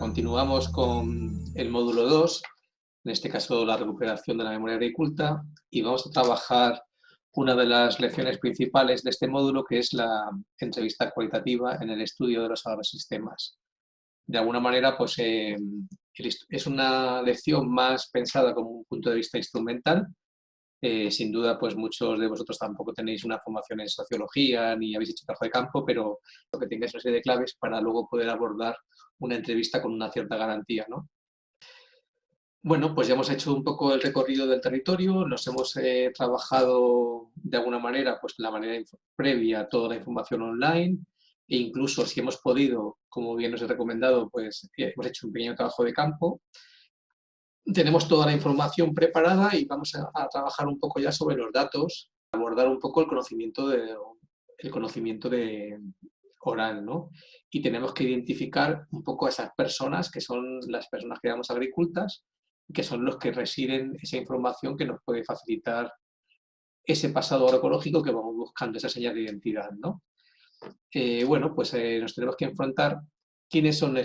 Continuamos con el módulo 2, en este caso la recuperación de la memoria agriculta, y vamos a trabajar una de las lecciones principales de este módulo, que es la entrevista cualitativa en el estudio de los agrosistemas. De alguna manera, pues, es una lección más pensada como un punto de vista instrumental. Sin duda, pues muchos de vosotros tampoco tenéis una formación en sociología ni habéis hecho trabajo de campo, pero lo que tengáis una serie de claves para luego poder abordar una entrevista con una cierta garantía, ¿no? Bueno, pues ya hemos hecho un poco el recorrido del territorio, nos hemos trabajado de alguna manera, pues de la manera previa, toda la información online, e incluso si hemos podido, como bien os he recomendado, pues hemos hecho un pequeño trabajo de campo. Tenemos toda la información preparada y vamos a trabajar un poco ya sobre los datos, abordar un poco el conocimiento de oral, ¿no? Y tenemos que identificar un poco a esas personas, que son las personas que llamamos agricultas, que son los que residen esa información que nos puede facilitar ese pasado agroecológico que vamos buscando, esa señal de identidad, ¿no? Bueno, pues nos tenemos que enfrentar quiénes son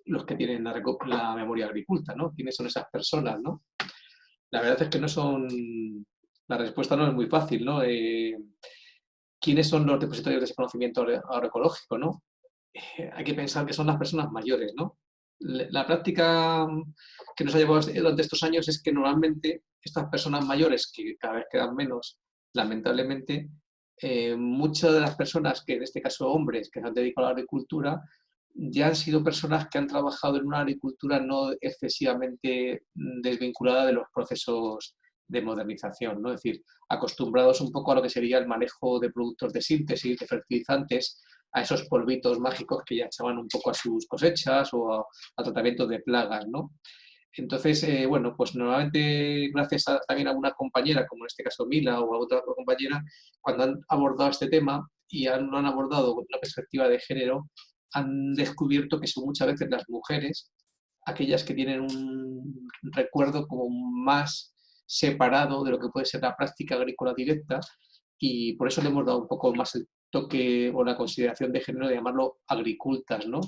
los que tienen la memoria agriculta, ¿no? ¿Quiénes son esas personas, ¿no? La verdad es que la respuesta no es muy fácil, ¿no? ¿Quiénes son los depositarios de ese conocimiento agroecológico, ¿no? Hay que pensar que son las personas mayores, ¿no? La práctica que nos ha llevado durante estos años es que normalmente estas personas mayores, que cada vez quedan menos, lamentablemente, muchas de las personas, que en este caso hombres, que se han dedicado a la agricultura, ya han sido personas que han trabajado en una agricultura no excesivamente desvinculada de los procesos de modernización, ¿no? Es decir, acostumbrados un poco a lo que sería el manejo de productos de síntesis, de fertilizantes, a esos polvitos mágicos que ya echaban un poco a sus cosechas o a tratamientos de plagas, ¿no? Entonces, bueno, pues normalmente gracias también a una compañera, como en este caso Mila o a otra compañera, cuando han abordado este tema y lo han abordado con una perspectiva de género, han descubierto que son muchas veces las mujeres aquellas que tienen un recuerdo como más separado de lo que puede ser la práctica agrícola directa, y por eso le hemos dado un poco más el toque o la consideración de género de llamarlo agricultas, ¿no?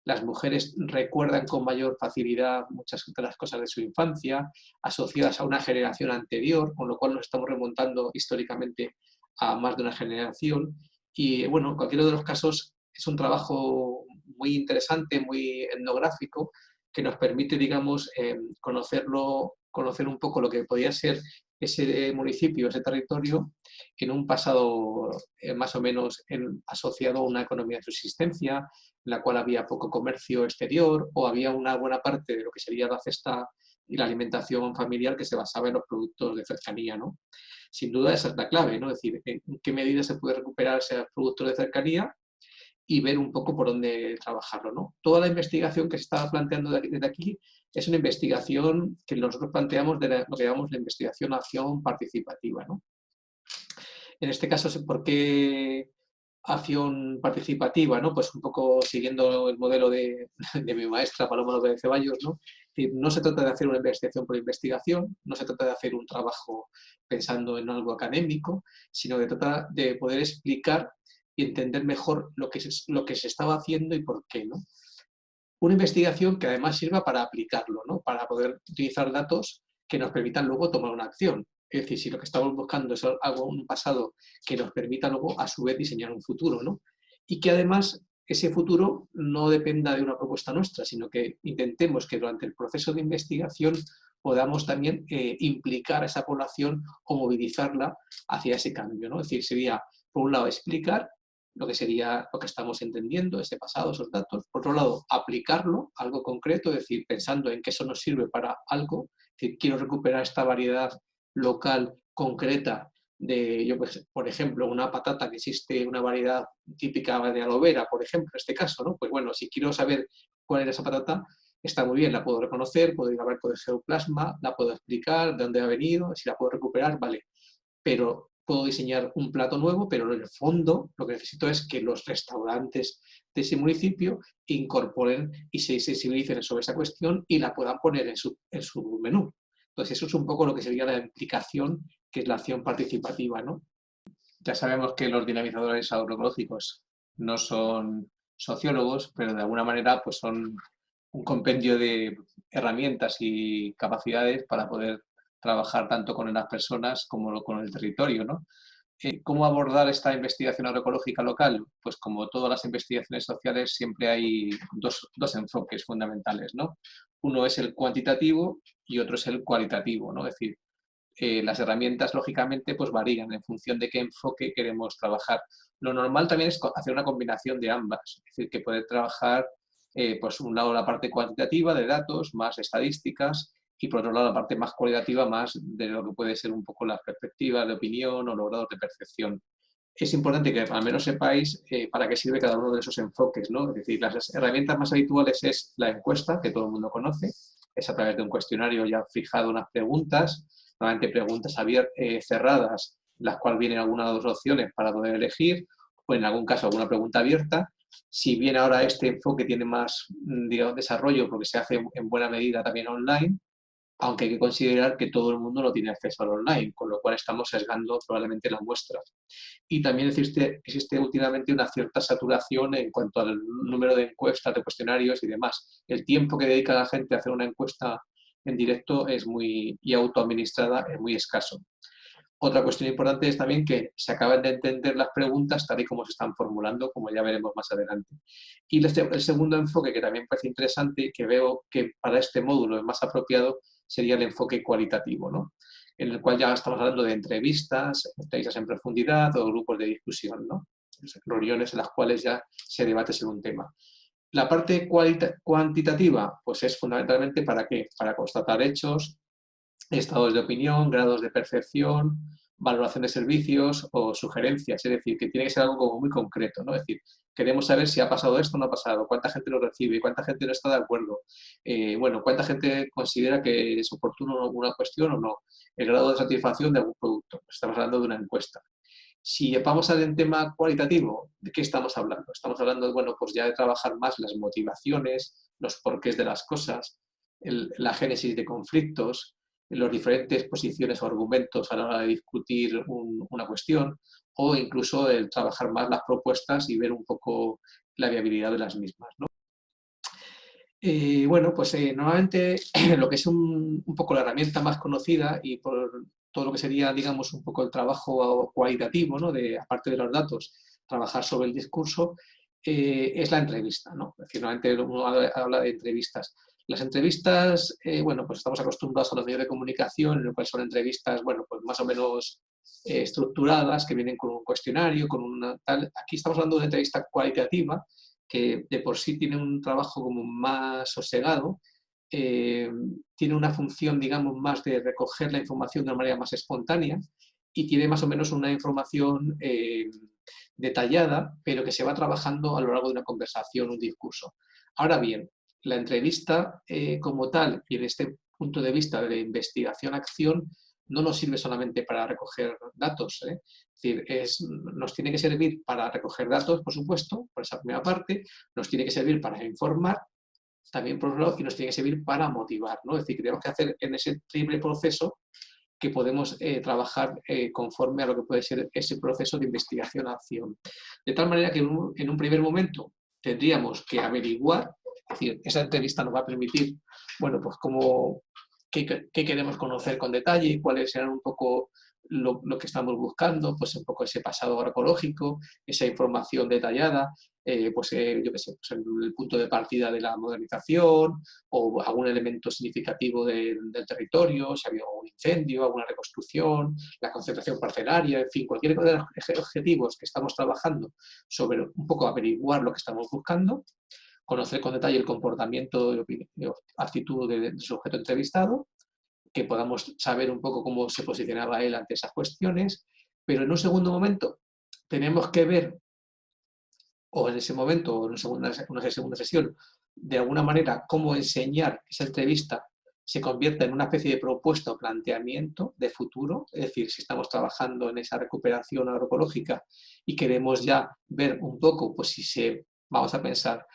Las mujeres recuerdan con mayor facilidad muchas de las cosas de su infancia, asociadas a una generación anterior, con lo cual nos estamos remontando históricamente a más de una generación. Y bueno, en cualquiera de los casos es un trabajo muy interesante, muy etnográfico, que nos permite, digamos, conocer un poco lo que podía ser ese municipio, ese territorio, en un pasado más o menos asociado a una economía de subsistencia, en la cual había poco comercio exterior o había una buena parte de lo que sería la cesta y la alimentación familiar que se basaba en los productos de cercanía, ¿no? Sin duda esa es la clave, ¿no? Es decir, en qué medida se puede recuperar esos productos de cercanía y ver un poco por dónde trabajarlo, ¿no? Toda la investigación que se está planteando desde aquí es una investigación que nosotros planteamos de lo que llamamos la investigación-acción participativa, ¿no? En este caso, ¿por qué acción participativa? ¿No? Pues un poco siguiendo el modelo de mi maestra Paloma López de Ceballos, ¿no? No se trata de hacer una investigación por investigación, no se trata de hacer un trabajo pensando en algo académico, sino de tratar de poder explicar y entender mejor lo que se estaba haciendo y por qué, ¿no? Una investigación que además sirva para aplicarlo, ¿no? Para poder utilizar datos que nos permitan luego tomar una acción. Es decir, si lo que estamos buscando es algo, un pasado que nos permita luego, a su vez, diseñar un futuro, ¿no? Y que además ese futuro no dependa de una propuesta nuestra, sino que intentemos que durante el proceso de investigación podamos también implicar a esa población o movilizarla hacia ese cambio, ¿no? Es decir, sería, por un lado, explicar lo que sería lo que estamos entendiendo, ese pasado, esos datos. Por otro lado, aplicarlo a algo concreto, es decir, pensando en que eso nos sirve para algo, es decir, quiero recuperar esta variedad local concreta de, yo pues, por ejemplo, una patata que existe, una variedad típica de aloe vera, por ejemplo, en este caso, ¿no? Pues bueno, si quiero saber cuál es esa patata, está muy bien, la puedo reconocer, puedo ir a ver con el geoplasma, la puedo explicar, de dónde ha venido, si la puedo recuperar, vale. Pero puedo diseñar un plato nuevo, pero en el fondo lo que necesito es que los restaurantes de ese municipio incorporen y se sensibilicen sobre esa cuestión y la puedan poner en su menú. Entonces, eso es un poco lo que sería la implicación, que es la acción participativa, ¿no? Ya sabemos que los dinamizadores agroecológicos no son sociólogos, pero de alguna manera pues son un compendio de herramientas y capacidades para poder trabajar tanto con las personas como con el territorio, ¿no? ¿Cómo abordar esta investigación agroecológica local? Pues como todas las investigaciones sociales siempre hay dos enfoques fundamentales, ¿no? Uno es el cuantitativo y otro es el cualitativo, ¿no? Es decir, las herramientas, lógicamente, pues varían en función de qué enfoque queremos trabajar. Lo normal también es hacer una combinación de ambas, es decir, que poder trabajar, pues, un lado la parte cuantitativa de datos, más estadísticas, y por otro lado la parte más cualitativa, más de lo que puede ser un poco la perspectiva de opinión o los grados de percepción. Es importante que al menos sepáis para qué sirve cada uno de esos enfoques, ¿no? Es decir, las herramientas más habituales es la encuesta, que todo el mundo conoce, es a través de un cuestionario ya fijado unas preguntas, normalmente preguntas cerradas, las cuales vienen algunas de dos opciones para poder elegir, o en algún caso alguna pregunta abierta. Si bien ahora este enfoque tiene más, digamos, desarrollo, porque se hace en buena medida también online, aunque hay que considerar que todo el mundo no tiene acceso al online, con lo cual estamos sesgando probablemente la muestra. Y también existe últimamente una cierta saturación en cuanto al número de encuestas, de cuestionarios y demás. El tiempo que dedica la gente a hacer una encuesta en directo y autoadministrada es muy escaso. Otra cuestión importante es también que se acaban de entender las preguntas tal y como se están formulando, como ya veremos más adelante. Y el segundo enfoque, que también parece interesante y que veo que para este módulo es más apropiado, sería el enfoque cualitativo, ¿no? En el cual ya estamos hablando de entrevistas en profundidad o grupos de discusión, ¿no? Reuniones en las cuales ya se debate sobre un tema. La parte cuantitativa, pues es fundamentalmente ¿para qué? Para constatar hechos, estados de opinión, grados de percepción, valoración de servicios o sugerencias. Es decir, que tiene que ser algo como muy concreto, ¿no? Es decir, queremos saber si ha pasado esto o no ha pasado, cuánta gente lo recibe, cuánta gente no está de acuerdo, bueno, cuánta gente considera que es oportuno alguna cuestión o no, el grado de satisfacción de algún producto. Estamos hablando de una encuesta. Si vamos al tema cualitativo, ¿de qué estamos hablando? Estamos hablando, bueno, pues ya de trabajar más las motivaciones, los porqués de las cosas, la génesis de conflictos, las diferentes posiciones o argumentos a la hora de discutir una cuestión, o incluso el trabajar más las propuestas y ver un poco la viabilidad de las mismas, ¿no? Bueno, pues normalmente lo que es un poco la herramienta más conocida y por todo lo que sería, digamos, un poco el trabajo cualitativo, ¿no? Aparte de los datos, trabajar sobre el discurso, es la entrevista, ¿no? Es decir, normalmente uno habla de entrevistas. Las entrevistas, bueno, pues estamos acostumbrados a los medios de comunicación, en lo cual son entrevistas, bueno, pues más o menos estructuradas, que vienen con un cuestionario, con una tal. Aquí estamos hablando de una entrevista cualitativa, que de por sí tiene un trabajo como más sosegado, tiene una función, digamos, más de recoger la información de una manera más espontánea y tiene más o menos una información detallada, pero que se va trabajando a lo largo de una conversación, un discurso. Ahora bien, la entrevista como tal, y en este punto de vista de investigación-acción, no nos sirve solamente para recoger datos, ¿eh? Es decir, nos tiene que servir para recoger datos, por supuesto, por esa primera parte, nos tiene que servir para informar, también por otro lado, y nos tiene que servir para motivar, ¿no? Es decir, que tenemos que hacer en ese triple proceso que podemos trabajar conforme a lo que puede ser ese proceso de investigación-acción. De tal manera que en un primer momento tendríamos que averiguar, es decir, esa entrevista nos va a permitir, bueno, pues qué queremos conocer con detalle, cuáles serán un poco lo que estamos buscando, pues un poco ese pasado agroecológico, esa información detallada, yo qué sé, pues el punto de partida de la modernización o algún elemento significativo del territorio, si ha habido un incendio, alguna reconstrucción, la concentración parcelaria, en fin, cualquier de los objetivos que estamos trabajando sobre un poco averiguar lo que estamos buscando, conocer con detalle el comportamiento y actitud del sujeto entrevistado, que podamos saber un poco cómo se posicionaba él ante esas cuestiones, pero en un segundo momento tenemos que ver, o en ese momento, o en una segunda sesión, de alguna manera cómo enseñar que esa entrevista se convierta en una especie de propuesta o planteamiento de futuro, es decir, si estamos trabajando en esa recuperación agroecológica y queremos ya ver un poco, pues vamos a pensar,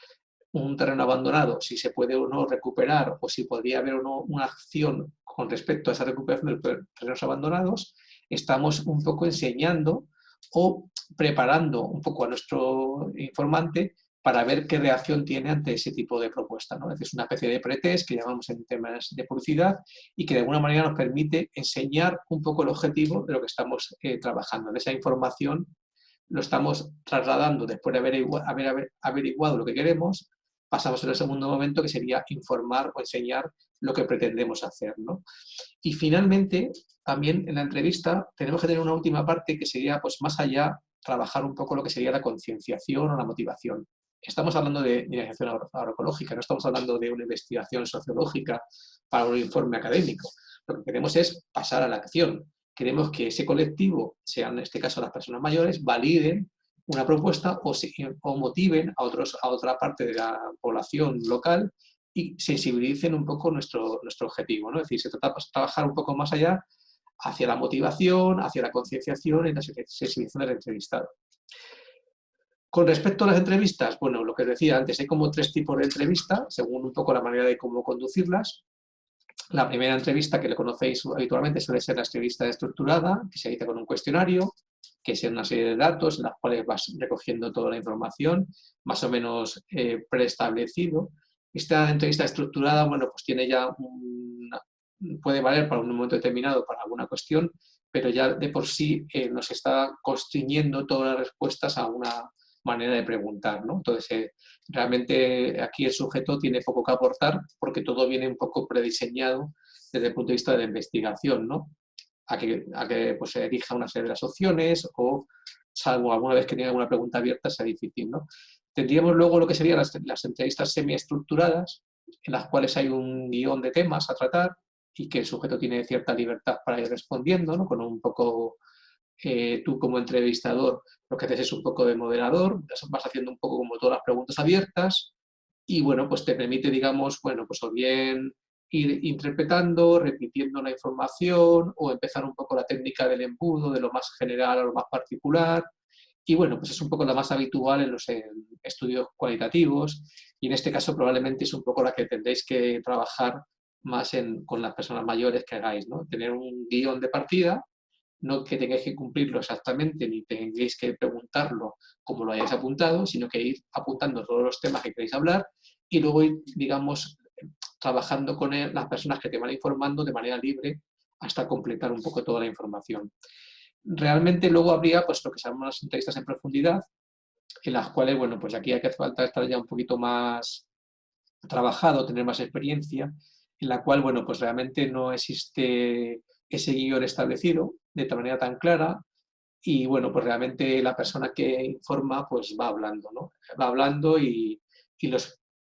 un terreno abandonado, si se puede o no recuperar o si podría haber o no una acción con respecto a esa recuperación de terrenos abandonados, estamos un poco enseñando o preparando un poco a nuestro informante para ver qué reacción tiene ante ese tipo de propuesta, ¿no? Es una especie de pretest que llamamos en temas de publicidad y que de alguna manera nos permite enseñar un poco el objetivo de lo que estamos trabajando. En esa información lo estamos trasladando después de haber averiguado lo que queremos, pasamos al segundo momento que sería informar o enseñar lo que pretendemos hacer, ¿no? Y finalmente, también en la entrevista tenemos que tener una última parte que sería, pues más allá, trabajar un poco lo que sería la concienciación o la motivación. Estamos hablando de iniciación agroecológica, no estamos hablando de una investigación sociológica para un informe académico. Lo que queremos es pasar a la acción. Queremos que ese colectivo, sean en este caso las personas mayores, validen una propuesta o motiven a otra parte de la población local y sensibilicen un poco nuestro objetivo, ¿no? Es decir, se trata de trabajar un poco más allá hacia la motivación, hacia la concienciación y la sensibilización del entrevistado. Con respecto a las entrevistas, bueno, lo que decía antes, hay como 3 tipos de entrevistas, según un poco la manera de cómo conducirlas. La primera entrevista, que le conocéis habitualmente, suele ser la entrevista estructurada, que se hace con un cuestionario, que es una serie de datos en las cuales vas recogiendo toda la información, más o menos preestablecido. Esta entrevista estructurada, bueno, pues tiene ya puede valer para un momento determinado para alguna cuestión, pero ya de por sí nos está constriñendo todas las respuestas a una manera de preguntar, ¿no? Entonces, realmente aquí el sujeto tiene poco que aportar porque todo viene un poco prediseñado desde el punto de vista de la investigación, ¿no? A que pues, se elija una serie de las opciones o, salvo alguna vez que tenga alguna pregunta abierta, sea difícil, ¿no? Tendríamos luego lo que serían las entrevistas semiestructuradas, en las cuales hay un guión de temas a tratar y que el sujeto tiene cierta libertad para ir respondiendo, ¿no? Con un poco, tú como entrevistador, lo que haces es un poco de moderador, vas haciendo un poco como todas las preguntas abiertas y, bueno, pues te permite, digamos, bueno, pues o bien ir interpretando, repitiendo la información o empezar un poco la técnica del embudo, de lo más general a lo más particular. Y bueno, pues es un poco la más habitual en los estudios cualitativos y en este caso probablemente es un poco la que tendréis que trabajar más con las personas mayores que hagáis, ¿no? Tener un guión de partida, no que tengáis que cumplirlo exactamente ni tengáis que preguntarlo como lo hayáis apuntado, sino que ir apuntando todos los temas que queréis hablar y luego ir, digamos, trabajando con las personas que te van informando de manera libre hasta completar un poco toda la información. Realmente luego habría pues lo que se llaman las entrevistas en profundidad, en las cuales, bueno, pues aquí hay que hacer falta estar ya un poquito más trabajado, tener más experiencia, en la cual, bueno, pues realmente no existe ese guión establecido de tal manera tan clara y, bueno, pues realmente la persona que informa pues va hablando, ¿no? Va hablando y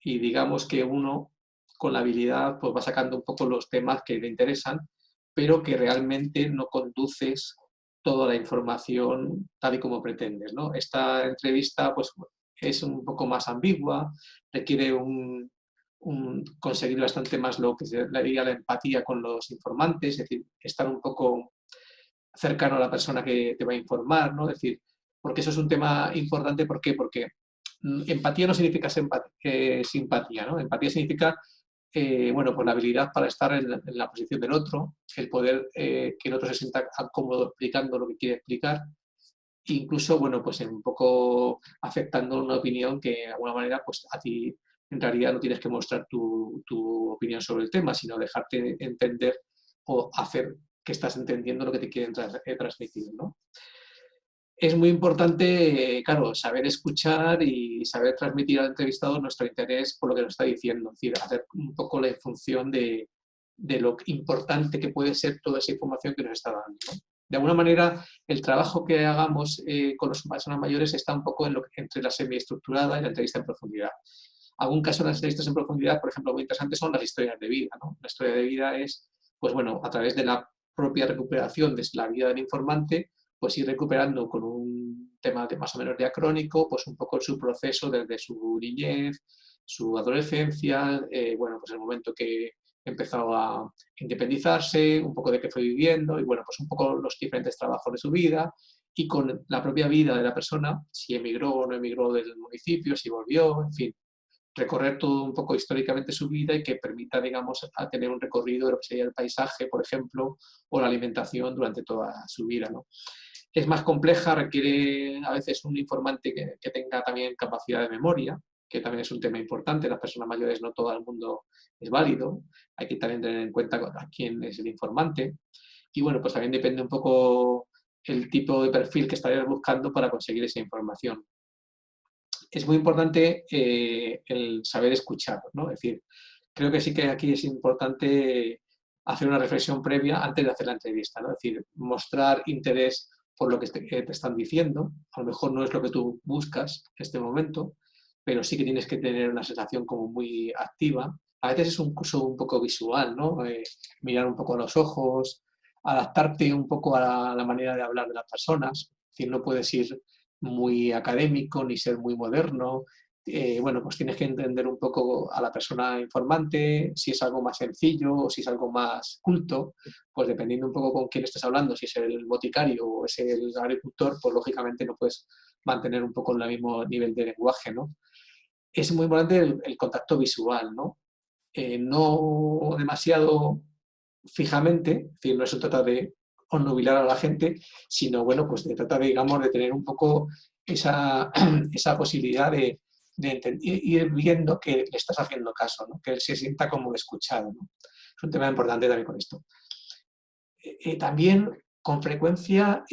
digamos que uno con la habilidad pues va sacando un poco los temas que le interesan, pero que realmente no conduces toda la información tal y como pretendes, ¿no? Esta entrevista pues es un poco más ambigua, requiere conseguir bastante más lo que se le diría la empatía con los informantes, es decir, estar un poco cercano a la persona que te va a informar, ¿no? Es decir, porque eso es un tema importante, ¿por qué? Porque empatía no significa simpatía, ¿no? Empatía significa, bueno, pues la habilidad para estar en la posición del otro, el poder que el otro se sienta cómodo explicando lo que quiere explicar, incluso, bueno, pues un poco afectando una opinión que de alguna manera, pues a ti en realidad no tienes que mostrar tu opinión sobre el tema, sino dejarte entender o hacer que estás entendiendo lo que te quieren transmitir, ¿no? Es muy importante, claro, saber escuchar y saber transmitir al entrevistado nuestro interés por lo que nos está diciendo, es decir, hacer un poco la función de lo importante que puede ser toda esa información que nos está dando, ¿no? De alguna manera, el trabajo que hagamos con las personas mayores está un poco entre la semiestructurada y la entrevista en profundidad. Algún caso de las entrevistas en profundidad, por ejemplo, muy interesantes son las historias de vida, ¿no? La historia de vida es, pues bueno, a través de la propia recuperación de la vida del informante, pues ir recuperando con un tema más o menos diacrónico, pues un poco su proceso desde su niñez, su adolescencia, bueno, pues el momento que empezó a independizarse, un poco de qué fue viviendo y bueno, pues un poco los diferentes trabajos de su vida y con la propia vida de la persona, si emigró o no emigró del municipio, si volvió, en fin, recorrer todo un poco históricamente su vida y que permita, digamos, a tener un recorrido de lo que sería el paisaje, por ejemplo, o la alimentación durante toda su vida, ¿no? Es más compleja, requiere a veces un informante que tenga también capacidad de memoria, que también es un tema importante. Las personas mayores no todo el mundo es válido. Hay que también tener en cuenta a quién es el informante. Y bueno, pues también depende un poco el tipo de perfil que estarías buscando para conseguir esa información. Es muy importante el saber escuchar, ¿no? Es decir, creo que sí que aquí es importante hacer una reflexión previa antes de hacer la entrevista, ¿no? Es decir, mostrar interés por lo que te están diciendo. A lo mejor no es lo que tú buscas en este momento, pero sí que tienes que tener una sensación como muy activa. A veces es un curso un poco visual, ¿no? Mirar un poco a los ojos, adaptarte un poco a la manera de hablar de las personas. Es decir, no puedes ir muy académico ni ser muy moderno. Bueno, pues tienes que entender un poco a la persona informante, si es algo más sencillo o si es algo más culto, pues dependiendo un poco con quién estés hablando, si es el boticario o es el agricultor, pues lógicamente no puedes mantener un poco el mismo nivel de lenguaje, ¿no? Es muy importante el contacto visual, ¿no? No demasiado fijamente, es decir, no se trata de obnubilar a la gente, sino, bueno, pues de tratar, digamos, de tener un poco esa, esa posibilidad de ir viendo que le estás haciendo caso, ¿no? Que él se sienta como escuchado, ¿no? Es un tema importante también con esto. También, con frecuencia,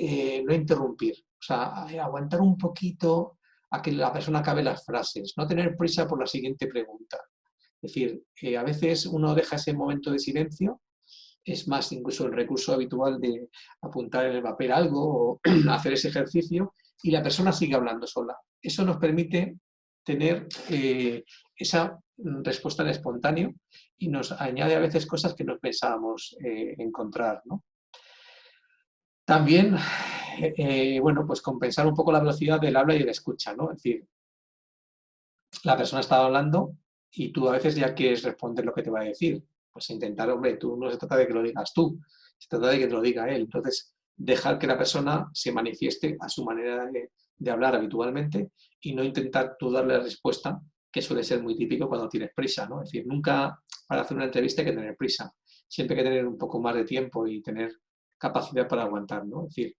no interrumpir, o sea, aguantar un poquito a que la persona acabe las frases, no tener prisa por la siguiente pregunta. Es decir, a veces uno deja ese momento de silencio, es más incluso el recurso habitual de apuntar en el papel algo o hacer ese ejercicio y la persona sigue hablando sola. Eso nos permite tener esa respuesta en espontáneo y nos añade a veces cosas que no pensábamos encontrar, ¿no? También, bueno, pues compensar un poco la velocidad del habla y de la escucha, ¿no? Es decir, la persona está hablando y tú a veces ya quieres responder lo que te va a decir. Pues intentar, hombre, tú no se trata de que lo digas tú, se trata de que te lo diga él. Entonces, dejar que la persona se manifieste a su manera de hablar habitualmente y no intentar tú darle la respuesta, que suele ser muy típico cuando tienes prisa, ¿no? Es decir, nunca para hacer una entrevista hay que tener prisa. Siempre hay que tener un poco más de tiempo y tener capacidad para aguantar, ¿no? Es decir,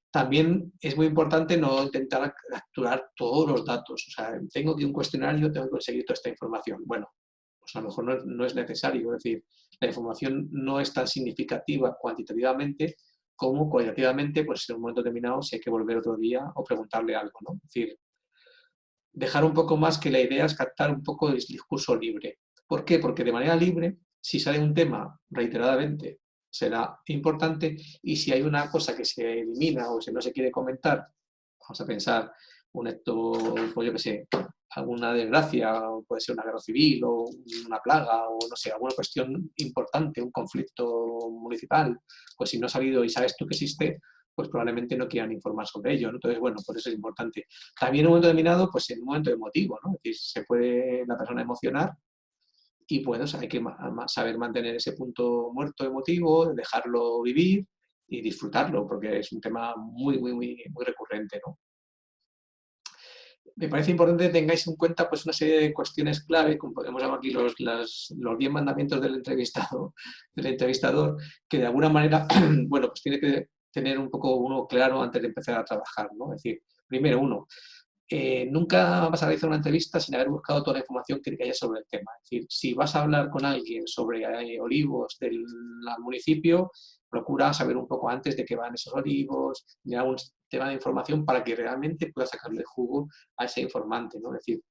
también es muy importante no intentar capturar todos los datos. O sea, tengo que un cuestionario, tengo que conseguir toda esta información. Bueno, pues a lo mejor no es necesario. Es decir, la información no es tan significativa cuantitativamente como cualitativamente, pues en un momento determinado si hay que volver otro día o preguntarle algo, ¿no? Es decir, dejar un poco más que la idea es captar un poco el discurso libre. ¿Por qué? Porque de manera libre, si sale un tema reiteradamente, será importante y si hay una cosa que se elimina o si no se quiere comentar, vamos a pensar un acto, pues yo qué sé, alguna desgracia, puede ser una guerra civil o una plaga o no sé, alguna cuestión importante, un conflicto municipal, pues si no ha salido y sabes tú que existe, pues probablemente no quieran informar sobre ello, ¿no? Entonces, bueno, por eso es importante. También en un momento determinado, pues en un momento emotivo, ¿no? Es decir, se puede la persona emocionar y bueno, hay que saber mantener ese punto muerto emotivo, dejarlo vivir y disfrutarlo, porque es un tema muy recurrente, ¿no? Me parece importante que tengáis en cuenta pues, una serie de cuestiones clave, como podemos llamar aquí los 10 mandamientos del entrevistado, del entrevistador, que de alguna manera, bueno, pues tiene que tener un poco uno claro antes de empezar a trabajar, ¿no? Es decir, primero uno, nunca vas a realizar una entrevista sin haber buscado toda la información que haya sobre el tema. Es decir, si vas a hablar con alguien sobre olivos del municipio, procura saber un poco antes de qué van esos olivos, de algún tema de información para que realmente puedas sacarle jugo a ese informante, ¿no? Es decir,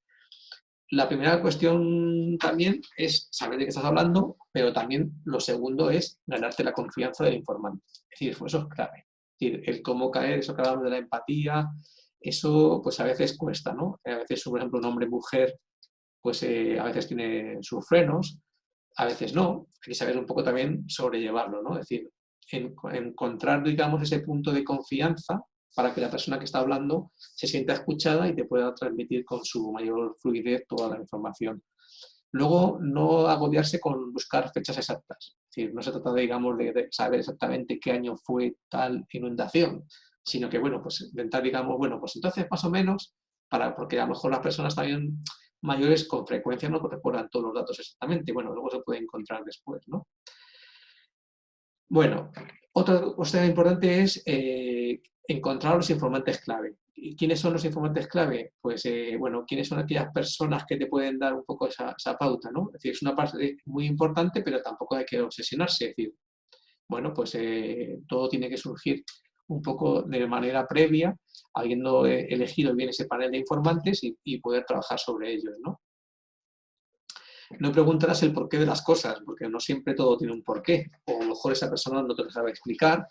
la primera cuestión también es saber de qué estás hablando, pero también lo segundo es ganarte la confianza del informante. Es decir, eso es clave. Es decir, el cómo caer, eso que hablamos de la empatía, eso pues a veces cuesta, ¿no? A veces, por ejemplo, un hombre-mujer, pues a veces tiene sus frenos, a veces no. Hay que saber un poco también sobrellevarlo, ¿no? Es decir, encontrar, digamos, ese punto de confianza para que la persona que está hablando se sienta escuchada y te pueda transmitir con su mayor fluidez toda la información. Luego, no agobiarse con buscar fechas exactas. Es decir, no se trata, digamos, de saber exactamente qué año fue tal inundación, sino que, bueno, pues intentar, digamos, bueno, pues entonces más o menos, porque a lo mejor las personas también mayores con frecuencia no recuerdan todos los datos exactamente. Bueno, luego se puede encontrar después, ¿no? Bueno, otra cosa importante es encontrar a los informantes clave. ¿Y quiénes son los informantes clave? Pues, bueno, ¿quiénes son aquellas personas que te pueden dar un poco esa pauta, ¿no? Es decir, es una parte muy importante, pero tampoco hay que obsesionarse. Es decir, bueno, pues todo tiene que surgir un poco de manera previa, habiendo elegido bien ese panel de informantes y poder trabajar sobre ellos, ¿no? No preguntarás el porqué de las cosas, porque no siempre todo tiene un porqué. O a lo mejor esa persona no te lo sabe explicar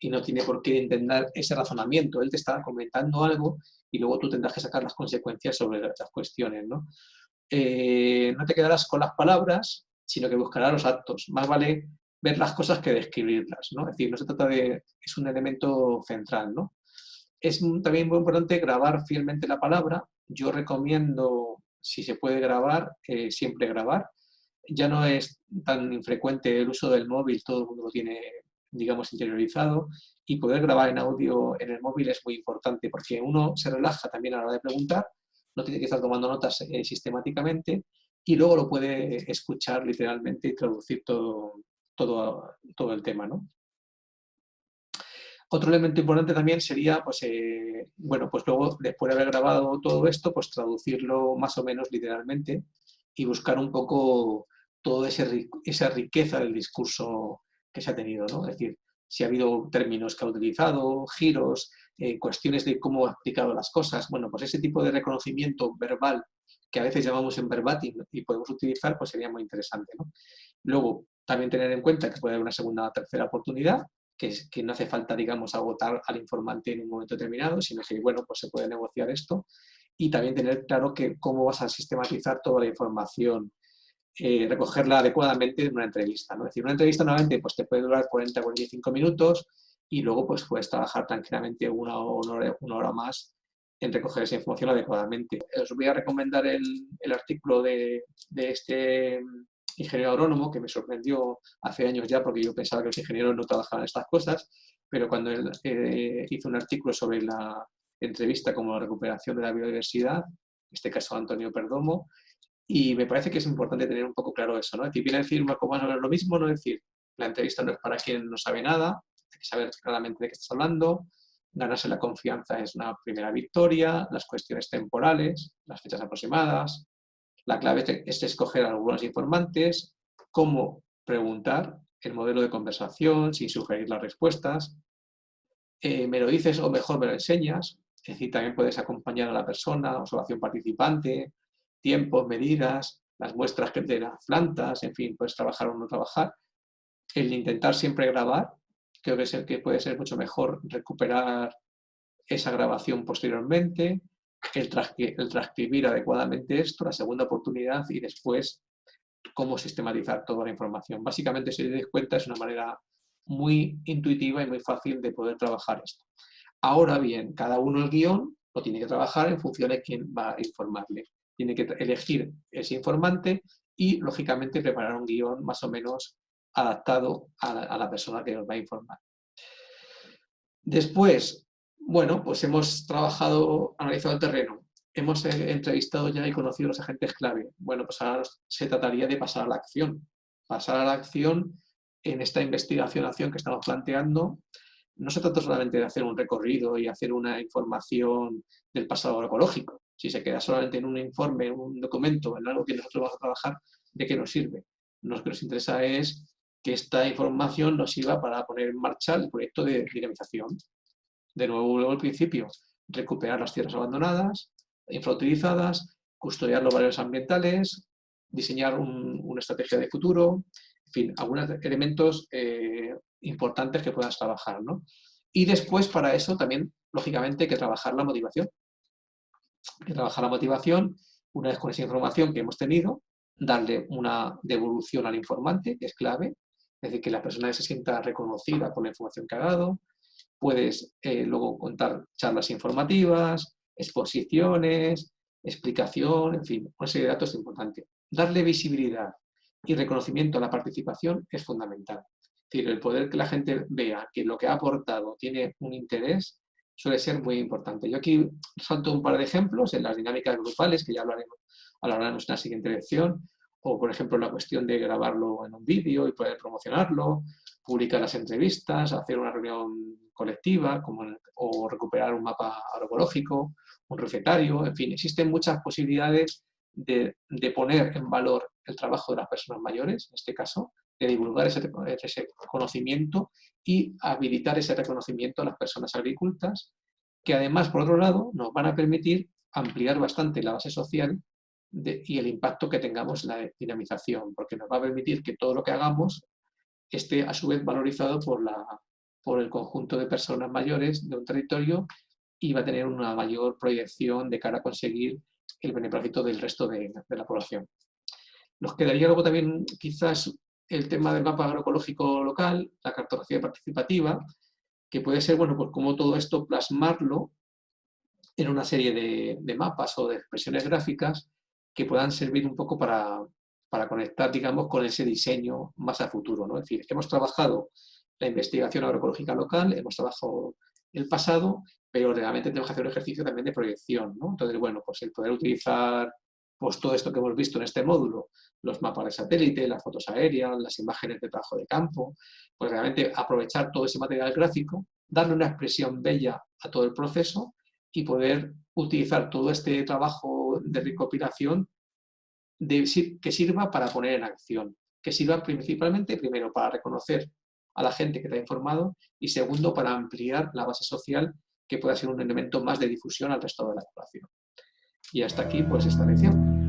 y no tiene por qué entender ese razonamiento. Él te está comentando algo y luego tú tendrás que sacar las consecuencias sobre las cuestiones, ¿no? No te quedarás con las palabras, sino que buscarás los actos. Más vale ver las cosas que describirlas, ¿no? Es decir, no se trata de... es un elemento central, ¿no? Es también muy importante grabar fielmente la palabra. Yo recomiendo, si se puede grabar, siempre grabar. Ya no es tan infrecuente el uso del móvil, todo el mundo lo tiene, digamos, interiorizado, y poder grabar en audio en el móvil es muy importante porque uno se relaja también a la hora de preguntar, no tiene que estar tomando notas sistemáticamente y luego lo puede escuchar literalmente y traducir todo el tema, ¿no? Otro elemento importante también sería, pues, bueno, pues luego, después de haber grabado todo esto, pues traducirlo más o menos literalmente y buscar un poco toda esa riqueza del discurso que se ha tenido, ¿no? Es decir, si ha habido términos que ha utilizado, giros, cuestiones de cómo ha explicado las cosas. Bueno, pues ese tipo de reconocimiento verbal que a veces llamamos en verbatim y podemos utilizar, pues sería muy interesante, ¿no? Luego, también tener en cuenta que puede haber una segunda o tercera oportunidad, que no hace falta, digamos, agotar al informante en un momento determinado, sino que, bueno, pues se puede negociar esto y también tener claro que cómo vas a sistematizar toda la información, recogerla adecuadamente en una entrevista, ¿no? Es decir, una entrevista normalmente pues, te puede durar 40 o 45 minutos y luego pues, puedes trabajar tranquilamente una hora más en recoger esa información adecuadamente. Os voy a recomendar el artículo de este ingeniero agrónomo que me sorprendió hace años ya porque yo pensaba que los ingenieros no trabajaban en estas cosas, pero cuando él hizo un artículo sobre la entrevista como la recuperación de la biodiversidad, en este caso Antonio Perdomo, y me parece que es importante tener un poco claro eso, ¿no? Es decir, viene a decir más o menos lo mismo, no es decir, la entrevista no es para quien no sabe nada, hay que saber claramente de qué estás hablando, ganarse la confianza es una primera victoria, las cuestiones temporales, las fechas aproximadas, la clave es escoger algunos informantes, cómo preguntar, el modelo de conversación, sin sugerir las respuestas, me lo dices o mejor me lo enseñas, es decir, también puedes acompañar a la persona, observación participante, tiempos, medidas, las muestras de las plantas, en fin, puedes trabajar o no trabajar. El intentar siempre grabar, creo que es el que puede ser mucho mejor recuperar esa grabación posteriormente, el transcribir adecuadamente esto, la segunda oportunidad y después cómo sistematizar toda la información. Básicamente, si os dais cuenta, es una manera muy intuitiva y muy fácil de poder trabajar esto. Ahora bien, cada uno el guión lo tiene que trabajar en función de quién va a informarle. Tiene que elegir ese informante y, lógicamente, preparar un guión más o menos adaptado a la persona que nos va a informar. Después, bueno, pues hemos trabajado, analizado el terreno, hemos entrevistado ya y conocido a los agentes clave. Bueno, pues ahora se trataría de pasar a la acción. Pasar a la acción en esta investigación-acción que estamos planteando. No se trata solamente de hacer un recorrido y hacer una información del pasado agroecológico. Si se queda solamente en un informe, en un documento, en algo que nosotros vamos a trabajar, ¿de qué nos sirve? Lo que nos interesa es que esta información nos sirva para poner en marcha el proyecto de dinamización. De nuevo, luego al principio, recuperar las tierras abandonadas, infrautilizadas, custodiar los valores ambientales, diseñar una estrategia de futuro, en fin, algunos elementos importantes que puedas trabajar, ¿no? Y después, para eso, también, lógicamente, hay que trabajar la motivación. Hay que trabajar la motivación, una vez con esa información que hemos tenido, darle una devolución al informante, que es clave, es decir, que la persona se sienta reconocida por la información que ha dado. Puedes luego contar charlas informativas, exposiciones, explicación, en fin, una serie de datos importantes. Darle visibilidad y reconocimiento a la participación es fundamental. Es decir, el poder que la gente vea que lo que ha aportado tiene un interés suele ser muy importante. Yo aquí salto un par de ejemplos en las dinámicas grupales, que ya hablaremos en la siguiente lección, o por ejemplo la cuestión de grabarlo en un vídeo y poder promocionarlo, publicar las entrevistas, hacer una reunión colectiva o recuperar un mapa agroecológico, un recetario, en fin, existen muchas posibilidades de poner en valor el trabajo de las personas mayores, en este caso, de divulgar ese conocimiento y habilitar ese reconocimiento a las personas agricultas, que además, por otro lado, nos van a permitir ampliar bastante la base social y el impacto que tengamos en la dinamización, porque nos va a permitir que todo lo que hagamos esté a su vez valorizado por el conjunto de personas mayores de un territorio y va a tener una mayor proyección de cara a conseguir el beneplácito del resto de la población. Nos quedaría luego también quizás el tema del mapa agroecológico local, la cartografía participativa, que puede ser, bueno, pues como todo esto plasmarlo en una serie de mapas o de expresiones gráficas que puedan servir un poco para conectar, digamos, con ese diseño más a futuro, ¿no? Es decir, hemos trabajado la investigación agroecológica local, hemos trabajado el pasado, pero realmente tenemos que hacer un ejercicio también de proyección, ¿no? Entonces, bueno, pues el poder utilizar pues todo esto que hemos visto en este módulo, los mapas de satélite, las fotos aéreas, las imágenes de trabajo de campo, pues realmente aprovechar todo ese material gráfico, darle una expresión bella a todo el proceso y poder utilizar todo este trabajo de recopilación que sirva para poner en acción, que sirva principalmente, primero, para reconocer a la gente que te ha informado y segundo, para ampliar la base social que pueda ser un elemento más de difusión al resto de la población. Y hasta aquí, pues, esta lección.